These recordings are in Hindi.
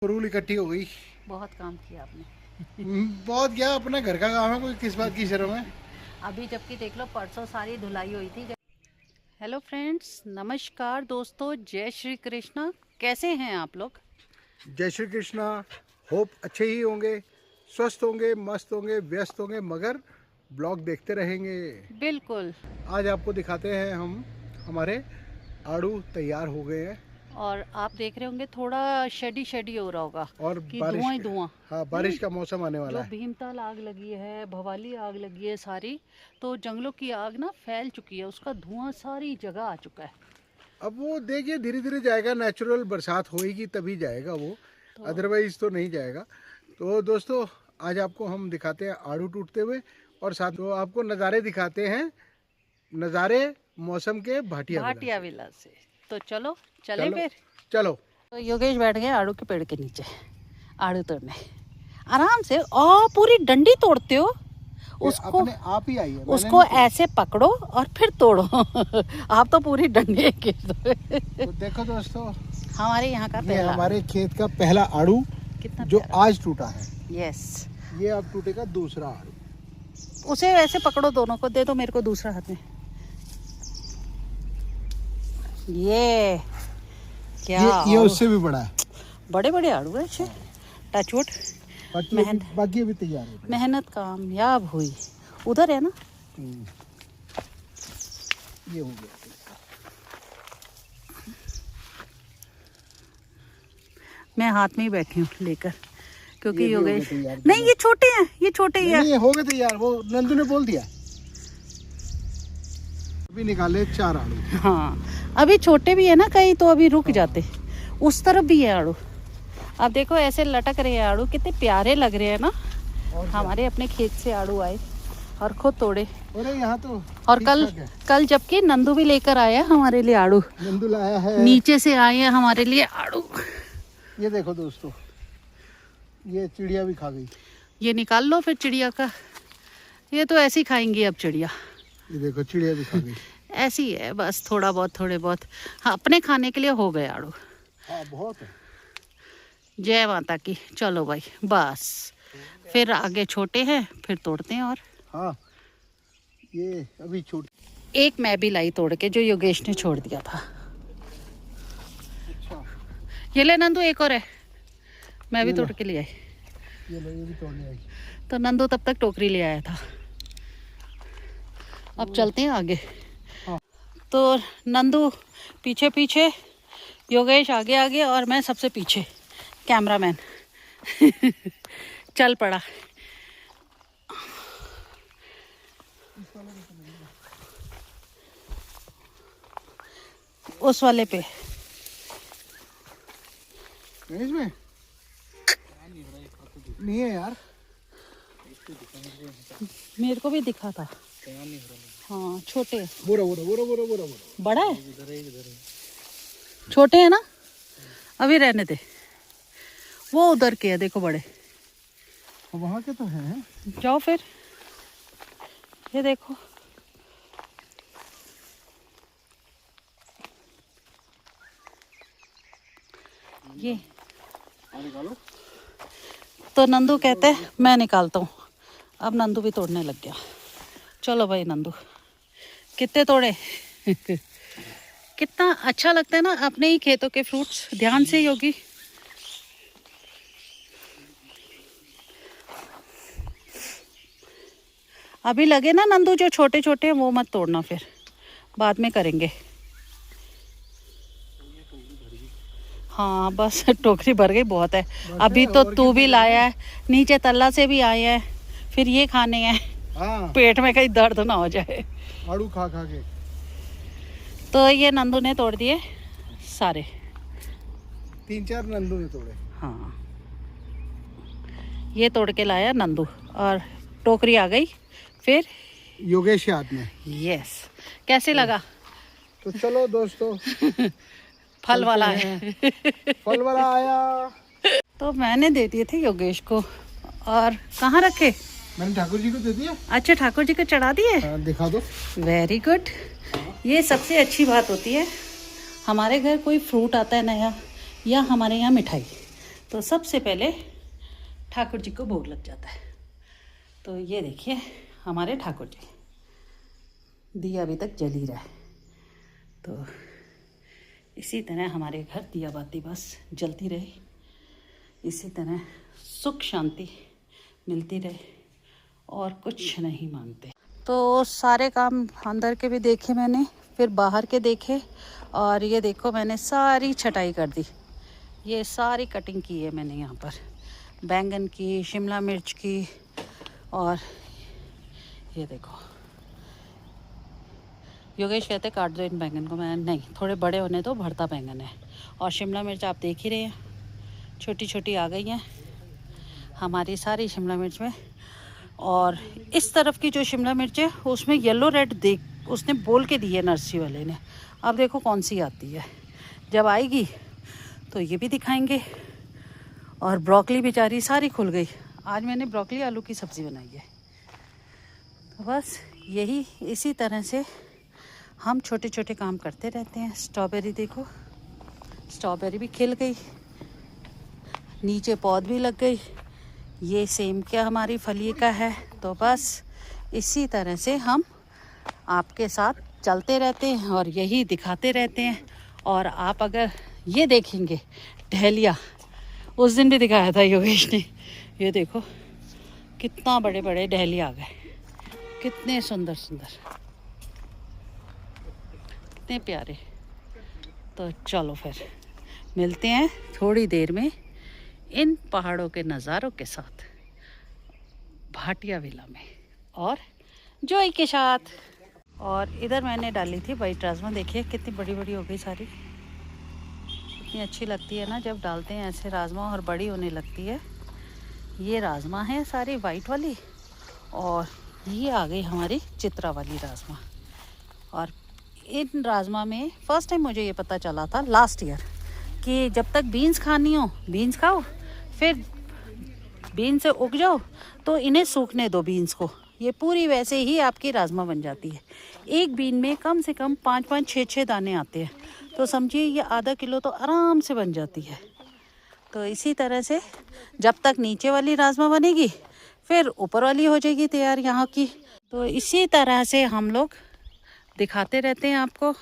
फरूल इकट्ठी हो गई। बहुत काम किया आपने। बहुत क्या, अपना घर का काम है, कोई किस बात की शर्म है। अभी जबकि देख लो परसों सारी धुलाई हुई थी। हेलो फ्रेंड्स, नमस्कार दोस्तों, जय श्री कृष्णा। कैसे हैं आप लोग? जय श्री कृष्णा। होप अच्छे ही होंगे, स्वस्थ होंगे, मस्त होंगे, व्यस्त होंगे, मगर ब्लॉग देखते रहेंगे। बिल्कुल। आज आपको दिखाते हैं हम हमारे आड़ू तैयार हो गए हैं। और आप देख रहे होंगे थोड़ा शेडी शेडी हो रहा होगा और कि बारिश धुआं ही का, धुआं। हाँ, नहीं, बारिश का मौसम आने वाला जो है। भीमताल आग लगी है, भवाली आग लगी है सारी, तो जंगलों की आग ना फैल चुकी है, उसका धुआं सारी जगह आ चुका है। अब वो देखिए धीरे धीरे जाएगा, नेचुरल बरसात होएगी तभी जाएगा वो, तो अदरवाइज तो नहीं जाएगा। तो दोस्तों आज आपको हम दिखाते हैं आड़ू टूटते हुए, और साथ वो आपको नज़ारे दिखाते हैं, नज़ारे मौसम के भाटिया विला भाटिया से। विला से। तो चलो चले चलो फिर। चलो। तो योगेश बैठ गए आड़ू के पेड़ के नीचे आड़ू तोड़ने आराम से। और पूरी डंडी तोड़ते हो उसको? अपने आप ही आई है, उसको ऐसे पकड़ो और फिर तोड़ो। आप तो पूरी डंडी खींच दो। तो देखो दोस्तों, हमारे यहाँ का ये पहला हमारे खेत का पहला आड़ू कितना जो प्यारा। आज टूटा है। यस, ये अब टूटेगा दूसरा आड़ू। उसे ऐसे पकड़ो, दोनों को दे दो मेरे को दूसरा हाथ में। ये क्या ये उससे भी बड़ा है। बड़े बड़े आड़ू है अच्छे। टचवुड। बाकी अभी तैयार है। मेहनत कामयाब हुई। उधर है ना। ये हो गया। मैं हाथ में ही बैठी हूँ लेकर, क्योंकि ये योगेश तैयार। नहीं, ये छोटे हैं, ये छोटे ही हैं। नहीं, ये हो गए तैयार, वो नंदू ने बोल दिया। अभी निकाले 4 आड़ू। हाँ, अभी छोटे भी है ना कहीं, तो अभी रुक जाते। उस तरफ भी है आड़ू। अब देखो ऐसे लटक रहे हैं आड़ू, कितने प्यारे लग रहे हैं ना। हमारे अपने खेत से आड़ू आए और खुद तोड़े। अरे यहाँ तो और ठीक-ठाक है। कल जबकि नंदू भी लेकर आया हमारे लिए आड़ू। नंदू लाया है। नीचे से आए हैं हमारे लिए आड़ू। ये देखो दोस्तों, ये चिड़िया भी खा गई। ये निकाल लो फिर चिड़िया का। ये तो ऐसे ही खाएंगी अब चिड़िया। ये देखो चिड़िया भी खा गई। ऐसी है बस, थोड़ा बहुत थोड़े बहुत। हाँ, अपने खाने के लिए हो गए आड़ू। हाँ बहुत है। जय माता की। चलो भाई बस, फिर आगे छोटे हैं, फिर तोड़ते हैं। और हाँ, ये अभी छोड़। एक मैं भी लाई तोड़ के, जो योगेश ने छोड़ दिया था। अच्छा, ये ले नंदू, एक और है, मैं भी तोड़ के ले आई। ये लो, ये भी तोड़ने आई। तो नंदू तब तक टोकरी ले आया था। अब चलते हैं आगे। हाँ। तो नंदू पीछे पीछे, योगेश आगे आगे, और मैं सबसे पीछे, कैमरामैन। चल पड़ा। उस वाले पे इसमें नहीं है यार। मेरे को भी दिखा था। हाँ, छोटे बोरा बोरा बोरा बोरा बोरा बोरा। बड़ा है, छोटे हैं ना, अभी रहने दे। वो उधर के है, देखो बड़े। वहाँ के तो हैं। जाओ फिर, ये देखो। ये निकालो। तो नंदू कहते हैं मैं निकालता हूँ। अब नंदू भी तोड़ने लग गया। चलो भाई नंदू, कितने तोड़े। कितना अच्छा लगता है ना अपने ही खेतों के फ्रूट्स। ध्यान से योगी। अभी लगे ना नंदू, जो छोटे छोटे हैं वो मत तोड़ना, फिर बाद में करेंगे। हाँ बस, टोकरी भर गई, बहुत है। अभी तो तू भी लाया है, नीचे तल्ला से भी आए हैं, फिर ये खाने हैं। हाँ, पेट में कहीं दर्द ना हो जाए। आड़ू खा खा के। तो ये नंदू ने तोड़ दिए सारे। 3-4 नंदू ने तोड़े। हाँ, ये तोड़ के लाया नंदू, और टोकरी आ गई फिर योगेश के हाथ में। यस। कैसे लगा? तो चलो दोस्तों, फल वाला है। फल वाला आया। तो मैंने दे दिए थे योगेश को। और कहाँ रखे? मैंने ठाकुर जी को दे दिया। अच्छा, ठाकुर जी को चढ़ा दिए। दिखा दो। Very good. ये सबसे अच्छी बात होती है, हमारे घर कोई फ्रूट आता है नया, या हमारे यहाँ मिठाई, तो सबसे पहले ठाकुर जी को भोग लग जाता है। तो ये देखिए हमारे ठाकुर जी, दिया अभी तक जल ही रहा है। तो इसी तरह हमारे घर दिया बाती बस जलती रहे, इसी तरह सुख शांति मिलती रहे और कुछ नहीं मांगते। तो सारे काम अंदर के भी देखे मैंने, फिर बाहर के देखे, और ये देखो मैंने सारी छटाई कर दी। ये सारी कटिंग की है मैंने यहाँ पर, बैंगन की, शिमला मिर्च की, और ये देखो योगेश कहते काट दो इन बैंगन को, मैं नहीं, थोड़े बड़े होने तो भरता बैंगन है। और शिमला मिर्च आप देख ही रहे हैं, छोटी छोटी आ गई हैं हमारी सारी शिमला मिर्च में। और इस तरफ की जो शिमला मिर्च है उसमें येलो रेड देख उसने बोल के दी है नर्सरी वाले ने। अब देखो कौन सी आती है, जब आएगी तो ये भी दिखाएंगे। और ब्रोकली बेचारी सारी खुल गई। आज मैंने ब्रोकली आलू की सब्ज़ी बनाई है। तो बस यही इसी तरह से हम छोटे छोटे काम करते रहते हैं। स्ट्रॉबेरी देखो, स्ट्रॉबेरी भी खिल गई, नीचे पौध भी लग गई। ये सेम क्या हमारी फली का है। तो बस इसी तरह से हम आपके साथ चलते रहते हैं और यही दिखाते रहते हैं। और आप अगर ये देखेंगे डहलिया, उस दिन भी दिखाया था योगेश ने, ये देखो कितना बड़े बड़े डहलिया आ गए, कितने सुंदर सुंदर, कितने प्यारे। तो चलो फिर मिलते हैं थोड़ी देर में इन पहाड़ों के नज़ारों के साथ भाटिया विला में और जॉय के साथ। और इधर मैंने डाली थी वाइट राजमा, देखिए कितनी बड़ी बड़ी हो गई सारी। कितनी अच्छी लगती है ना जब डालते हैं ऐसे राजमा और बड़ी होने लगती है। ये राजमा है सारी वाइट वाली, और ये आ गई हमारी चित्रा वाली राजमा। और इन राजमा में फर्स्ट टाइम मुझे ये पता चला था लास्ट ईयर कि जब तक बीन्स खानी हो बीन्स खाओ, फिर बीन्स से उग जाओ तो इन्हें सूखने दो बीन्स को, ये पूरी वैसे ही आपकी राजमा बन जाती है। एक बीन में कम से कम 5-5, 6-6 दाने आते हैं, तो समझिए ये आधा किलो तो आराम से बन जाती है। तो इसी तरह से जब तक नीचे वाली राजमा बनेगी फिर ऊपर वाली हो जाएगी तैयार यहाँ की। तो इसी तरह से हम लोग दिखाते रहते हैं आपको।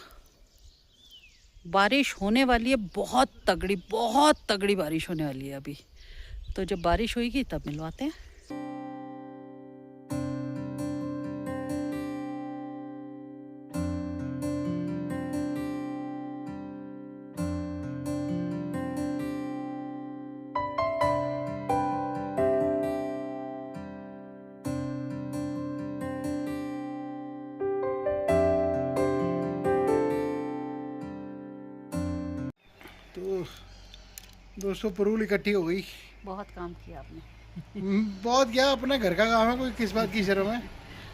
बारिश होने वाली है, बहुत तगड़ी बारिश होने वाली है अभी। तो जब बारिश होगी तब मिलवाते हैं। तो दोस्तों पुरूल इकट्ठी हो गई। बहुत काम किया आपने। बहुत क्या, अपना घर का काम है, कोई किस बात की शर्म है।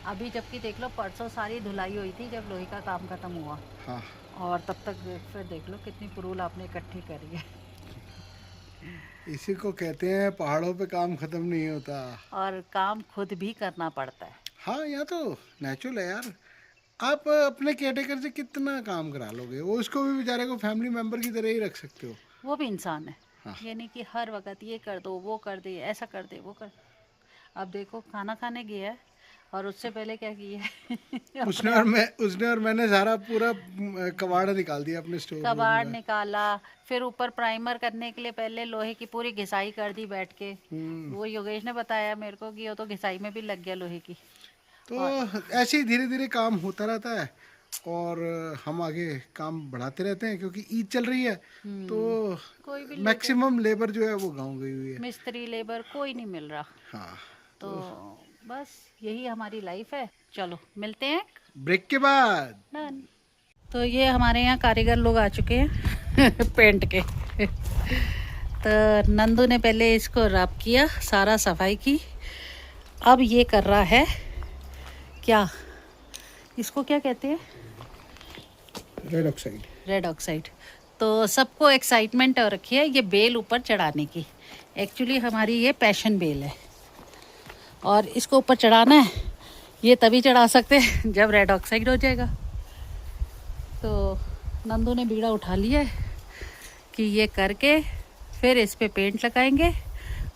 अभी जबकि देख लो परसों सारी धुलाई हुई थी जब लोहे का काम खत्म हुआ। हाँ, और तब तक फिर देख लो कितनी पुरूल आपने इकट्ठी करी है। इसी को कहते हैं पहाड़ों पे काम खत्म नहीं होता, और काम खुद भी करना पड़ता है। हाँ यहाँ तो नेचुरल है यार। आप अपने केयरटेकर से कितना काम करा लोगे, वो उसको भी बेचारे को फैमिली मेंबर की तरह ही रख सकते हो। वो भी इंसान है। हाँ। ये नहीं कि हर वक्त ये कर दो, वो कर दे, ऐसा कर दे, वो कर। अब देखो खाना खाने गया है और उससे पहले क्या किया है उसने और मैंने सारा पूरा कबाड़ निकाल दिया अपने स्टोर कबाड़ निकाला, फिर ऊपर प्राइमर करने के लिए पहले लोहे की पूरी घिसाई कर दी बैठ के। वो योगेश ने बताया मेरे को कि वो तो घिसाई में भी लग गया लोहे की। तो ऐसे ही धीरे धीरे काम होता रहता है और हम आगे काम बढ़ाते रहते हैं, क्योंकि ईद चल रही है तो कोई भी मैक्सिमम लेबर जो है वो गाँव गई हुई है, मिस्त्री लेबर कोई नहीं मिल रहा। हाँ। तो बस यही हमारी लाइफ है। चलो मिलते हैं ब्रेक के बाद। डन। तो ये हमारे यहाँ कारीगर लोग आ चुके हैं पेंट के। तो नंदू ने पहले इसको रब किया, सारा सफाई की। अब ये कर रहा है क्या, इसको क्या कहते हैं, रेड ऑक्साइड। Red oxide. तो सबको एक्साइटमेंट हो रखी है ये बेल ऊपर चढ़ाने की। एक्चुअली हमारी ये पैशन बेल है और इसको ऊपर चढ़ाना है। ये तभी चढ़ा सकते हैं जब रेड ऑक्साइड हो जाएगा। तो नंदू ने बीड़ा उठा लिया है कि ये करके फिर इस पे पेंट लगाएंगे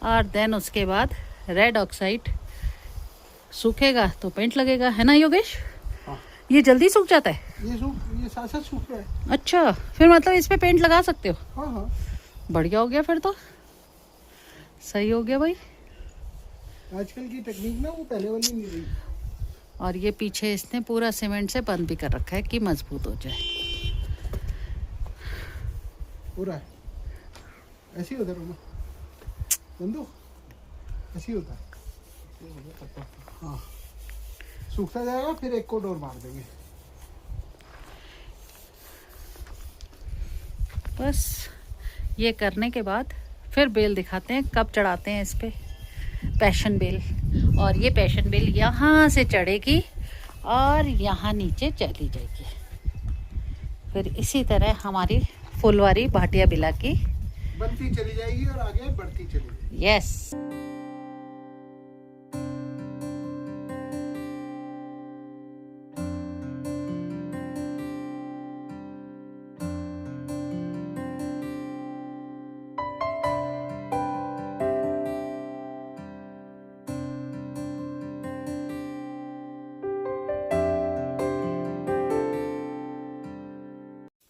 और देन उसके बाद रेड ऑक्साइड सूखेगा तो पेंट लगेगा, है ना योगेश? हाँ। ये जल्दी सूख जाता है? ये साथ साथ सूख रहा है। अच्छा, फिर मतलब इस पे पेंट लगा सकते हो? हाँ हाँ, बढ़िया हो गया, फिर तो सही हो गया भाई। आजकल की टेक्निक ना वो पहले वाली नहीं रही। और ये पीछे इसने पूरा सीमेंट से बंद भी कर रखा है कि मजबूत हो जाए। पूरा है ऐसे ही होता है नंदू, ऐसे ही होता है। हाँ, सूखता जाएगा, फिर एक कोट और मार देंगे। बस ये करने के बाद फिर बेल दिखाते हैं कब चढ़ाते हैं इस पे, पैशन बेल। और ये पैशन बेल यहाँ से चढ़ेगी और यहाँ नीचे चली जाएगी। फिर इसी तरह हमारी फुलवारी भाटिया बिला की बनती चली जाएगी और आगे बढ़ती चली जाएगी। यस।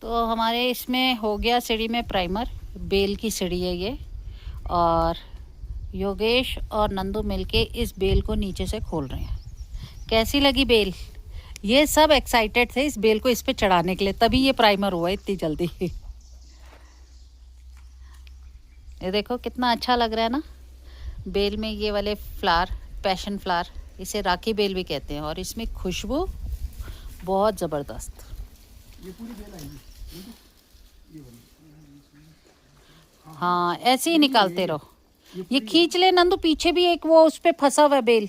तो हमारे इसमें हो गया सीढ़ी में प्राइमर, बेल की सीढ़ी है ये। और योगेश और नंदू मिलके इस बेल को नीचे से खोल रहे हैं। कैसी लगी बेल? ये सब एक्साइटेड थे इस बेल को इस पे चढ़ाने के लिए, तभी ये प्राइमर हुआ इतनी जल्दी। ये देखो कितना अच्छा लग रहा है ना। बेल में ये वाले फ्लावर, पैशन फ्लावर, इसे राखी बेल भी कहते हैं, और इसमें खुशबू बहुत ज़बरदस्त। ये पूरी बेल आएगी। हाँ, ऐसे ही निकालते रहो। ये खींच ले नंदू, पीछे भी एक वो उस पे फंसा हुआ है बेल,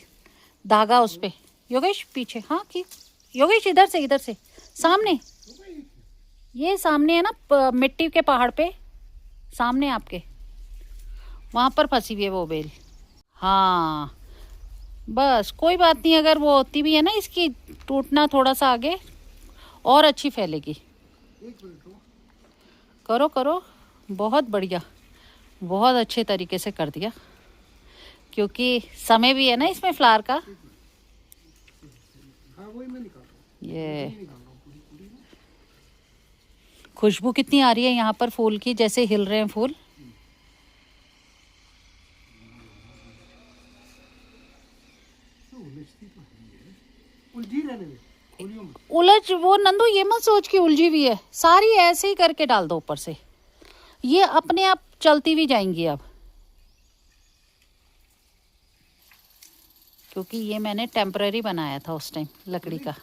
धागा उस पे। योगेश पीछे, हाँ खींच। योगेश इधर से सामने, ये सामने है ना मिट्टी के पहाड़ पे, सामने आपके वहां पर फंसी हुई है वो बेल। हाँ बस कोई बात नहीं, अगर वो होती भी है ना इसकी टूटना थोड़ा सा आगे और अच्छी फैलेगी। करो करो, बहुत बढ़िया, बहुत अच्छे तरीके से कर दिया, क्योंकि समय भी है ना इसमें फ्लावर का। ये खुशबू कितनी आ रही है यहाँ पर फूल की, जैसे हिल रहे हैं फूल। उलझ वो नंदू, ये मत सोच कि उलझी हुई है, सारी ऐसे ही करके डाल दो ऊपर से, ये अपने आप चलती भी जाएंगी अब, क्योंकि ये मैंने टेम्पररी बनाया था उस टाइम लकड़ी का।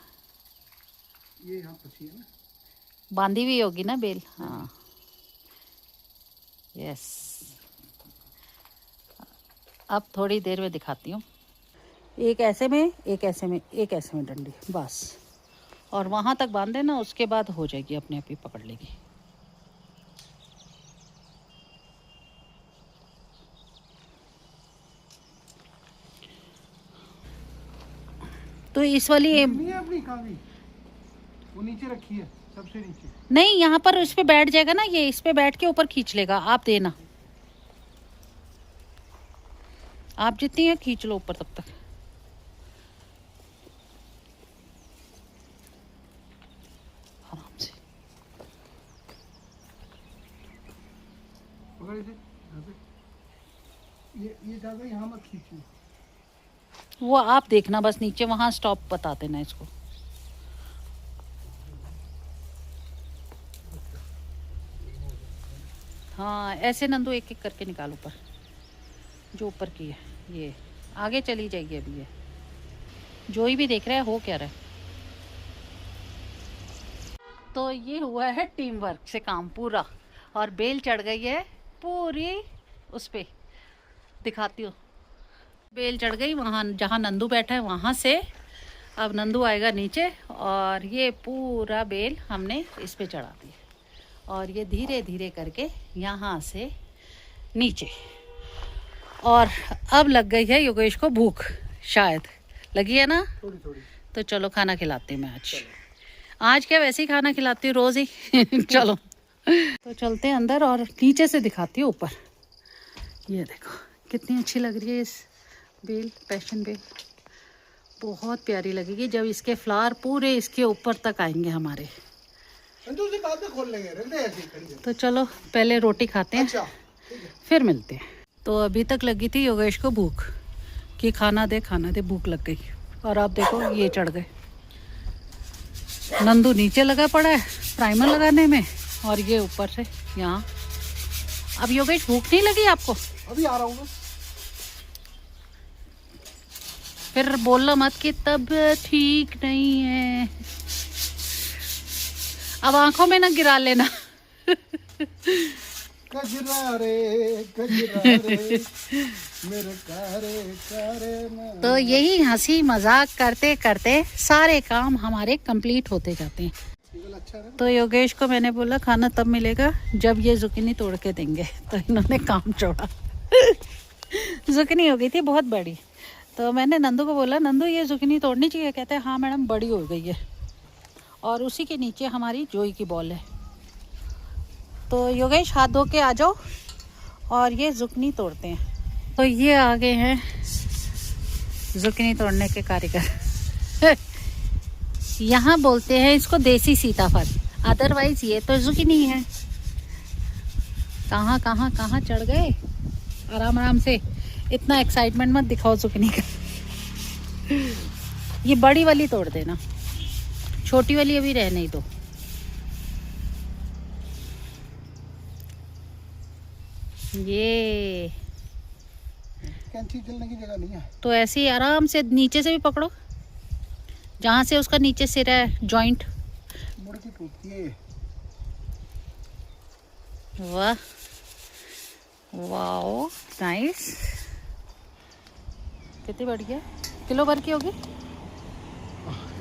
ये यहाँ फंसी है ना, बांधी हुई होगी ना बेल। हाँ यस। अब थोड़ी देर में दिखाती हूँ, एक ऐसे में, एक ऐसे में, एक ऐसे में डंडी, बस। और वहाँ तक बांध देना, उसके बाद हो जाएगी, अपने आप ही पकड़ लेगी। तो इस वाली नहीं है अपनी कागज, वो नीचे रखी है, सबसे नीचे। नहीं, यहाँ पर इस पे बैठ जाएगा ना, ये इस पे बैठ के ऊपर खींच लेगा। आप देना, आप जितनी है खींच लो ऊपर तब तक। आराम से पकड़ इसे, यहाँ पे। ये ज्यादा यहाँ मत खींचना, वो आप देखना बस नीचे, वहां स्टॉप बता देना इसको। हाँ ऐसे नंदू, एक एक करके निकाल ऊपर, जो ऊपर की है। ये आगे चली जाएगी अभी। ये जोई भी देख रहा है हो क्या रहा है। तो ये हुआ है टीम वर्क से काम पूरा, और बेल चढ़ गई है पूरी उस पे, दिखाती हूँ। बेल चढ़ गई वहाँ जहाँ नंदू बैठा है वहाँ से। अब नंदू आएगा नीचे, और ये पूरा बेल हमने इस पे चढ़ा दी, और ये धीरे धीरे करके यहाँ से नीचे। और अब लग गई है योगेश को भूख, शायद लगी है ना थोड़ी थोड़ी। तो चलो खाना खिलाती हूँ मैं आज क्या वैसे ही खाना खिलाती हूँ रोज़ ही। चलो तो चलते हैं अंदर, और नीचे से दिखाती हूँ ऊपर। ये देखो कितनी अच्छी लग रही है इस बेल, पैशन बेल बहुत प्यारी लगेगी जब इसके फ्लावर पूरे इसके ऊपर तक आएंगे हमारे। उसे बाद में खोल लेंगे, रख दे ऐसे ही खड़ी है। तो चलो पहले रोटी खाते हैं, अच्छा ठीक है। फिर मिलते हैं। तो अभी तक लगी थी योगेश को भूख कि खाना दे भूख लग गई, और आप देखो ये चढ़ गए। नंदू नीचे लगा पड़ा है प्राइमर लगाने में और ये ऊपर से यहाँ। अब योगेश भूख नहीं लगी आपको? अभी आ रहा हूँ मैं। फिर बोलना मत कि तब ठीक नहीं है, अब आंखों में ना गिरा लेना। गजरा रे मेरे कारे ना। तो यही हंसी मजाक करते करते सारे काम हमारे कंप्लीट होते जाते हैं। अच्छा है। तो योगेश को मैंने बोला खाना तब मिलेगा जब ये जुकिनी तोड़ के देंगे, तो इन्होंने काम छोड़ा। जुकिनी हो गई थी बहुत बड़ी, तो मैंने नंदू को बोला नंदू ये जुकिनी तोड़नी चाहिए, कहते हैं हाँ मैडम बड़ी हो गई है। और उसी के नीचे हमारी जोई की बॉल है। तो योगेश हाथ धो के आ जाओ और ये जुकनी तोड़ते हैं। तो ये आ गए हैं जुकनी तोड़ने के कारीगर। यहाँ बोलते हैं इसको देसी सीताफल, अदरवाइज ये तो जुकनी है। कहाँ कहाँ कहाँ चढ़ गए, आराम आराम से, इतना एक्साइटमेंट मत दिखाओ जुकनी का। ये बड़ी वाली तोड़ देना, छोटी वाली अभी रहने ही दो। ये कैंची चलने की जगह नहीं है, तो ऐसे ही आराम से नीचे से भी पकड़ो, जहाँ से उसका नीचे सिर है जॉइंट। मुड़ के टूटती है। वाह वाओ नाइस, कितनी बढ़िया, किलो भर की होगी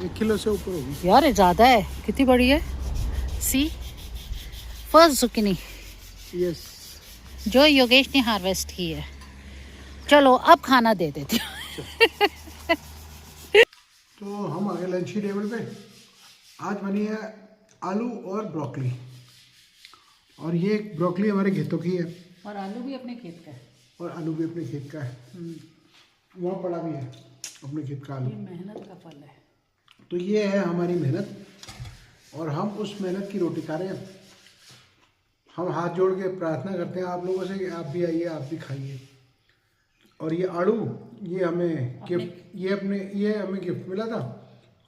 1 किलो से ऊपर होगी यार, ज़्यादा है, कितनी बड़ी है। सी फर्स्ट जुकिनी यस, जो योगेश ने हार्वेस्ट की है। चलो अब खाना दे देती हूँ। तो हम आ गए लंच की टेबल पे। आज बनी है आलू और ब्रोकली, और ये ब्रोकली हमारे खेतों की है और आलू भी अपने खेत का है, और आलू भी अपने खेत का है। वहाँ पड़ा भी है अपने खेत का आलू। ये मेहनत का फल है। तो ये है हमारी मेहनत, और हम उस मेहनत की रोटी खा रहे हैं। हम हाथ जोड़ के प्रार्थना करते हैं आप लोगों से कि आप भी आइए, आप भी खाइए। और ये आड़ू, ये हमें गिफ्ट, ये हमें गिफ्ट मिला था।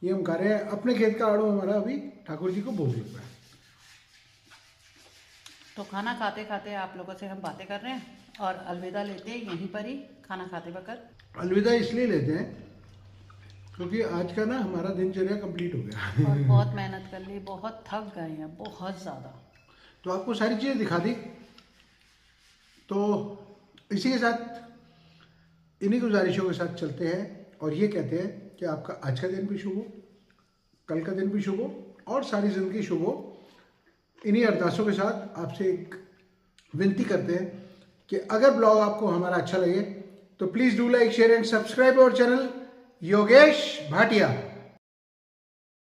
ये हम खा रहे हैं, अपने खेत का आड़ू हमारा अभी ठाकुर जी को भोग लग रहा है। तो खाना खाते खाते आप लोगों से हम बातें कर रहे हैं और अलविदा लेते हैं यहीं पर ही खाना खाते वक्त। अलविदा इसलिए लेते हैं क्योंकि आज का ना हमारा दिनचर्या कंप्लीट हो गया। और बहुत मेहनत कर ली, बहुत थक गए हैं, बहुत ज़्यादा। तो आपको सारी चीज़ें दिखा दी। तो इसी के साथ, इन्हीं गुजारिशों के साथ चलते हैं और ये कहते हैं कि आपका आज का दिन भी शुभ हो, कल का दिन भी शुभ हो, और सारी ज़िंदगी शुभ हो। इन्हीं अरदासों के साथ आपसे एक विनती करते हैं कि अगर ब्लॉग आपको हमारा अच्छा लगे तो please do like, share and subscribe our channel Yogesh Bhatia.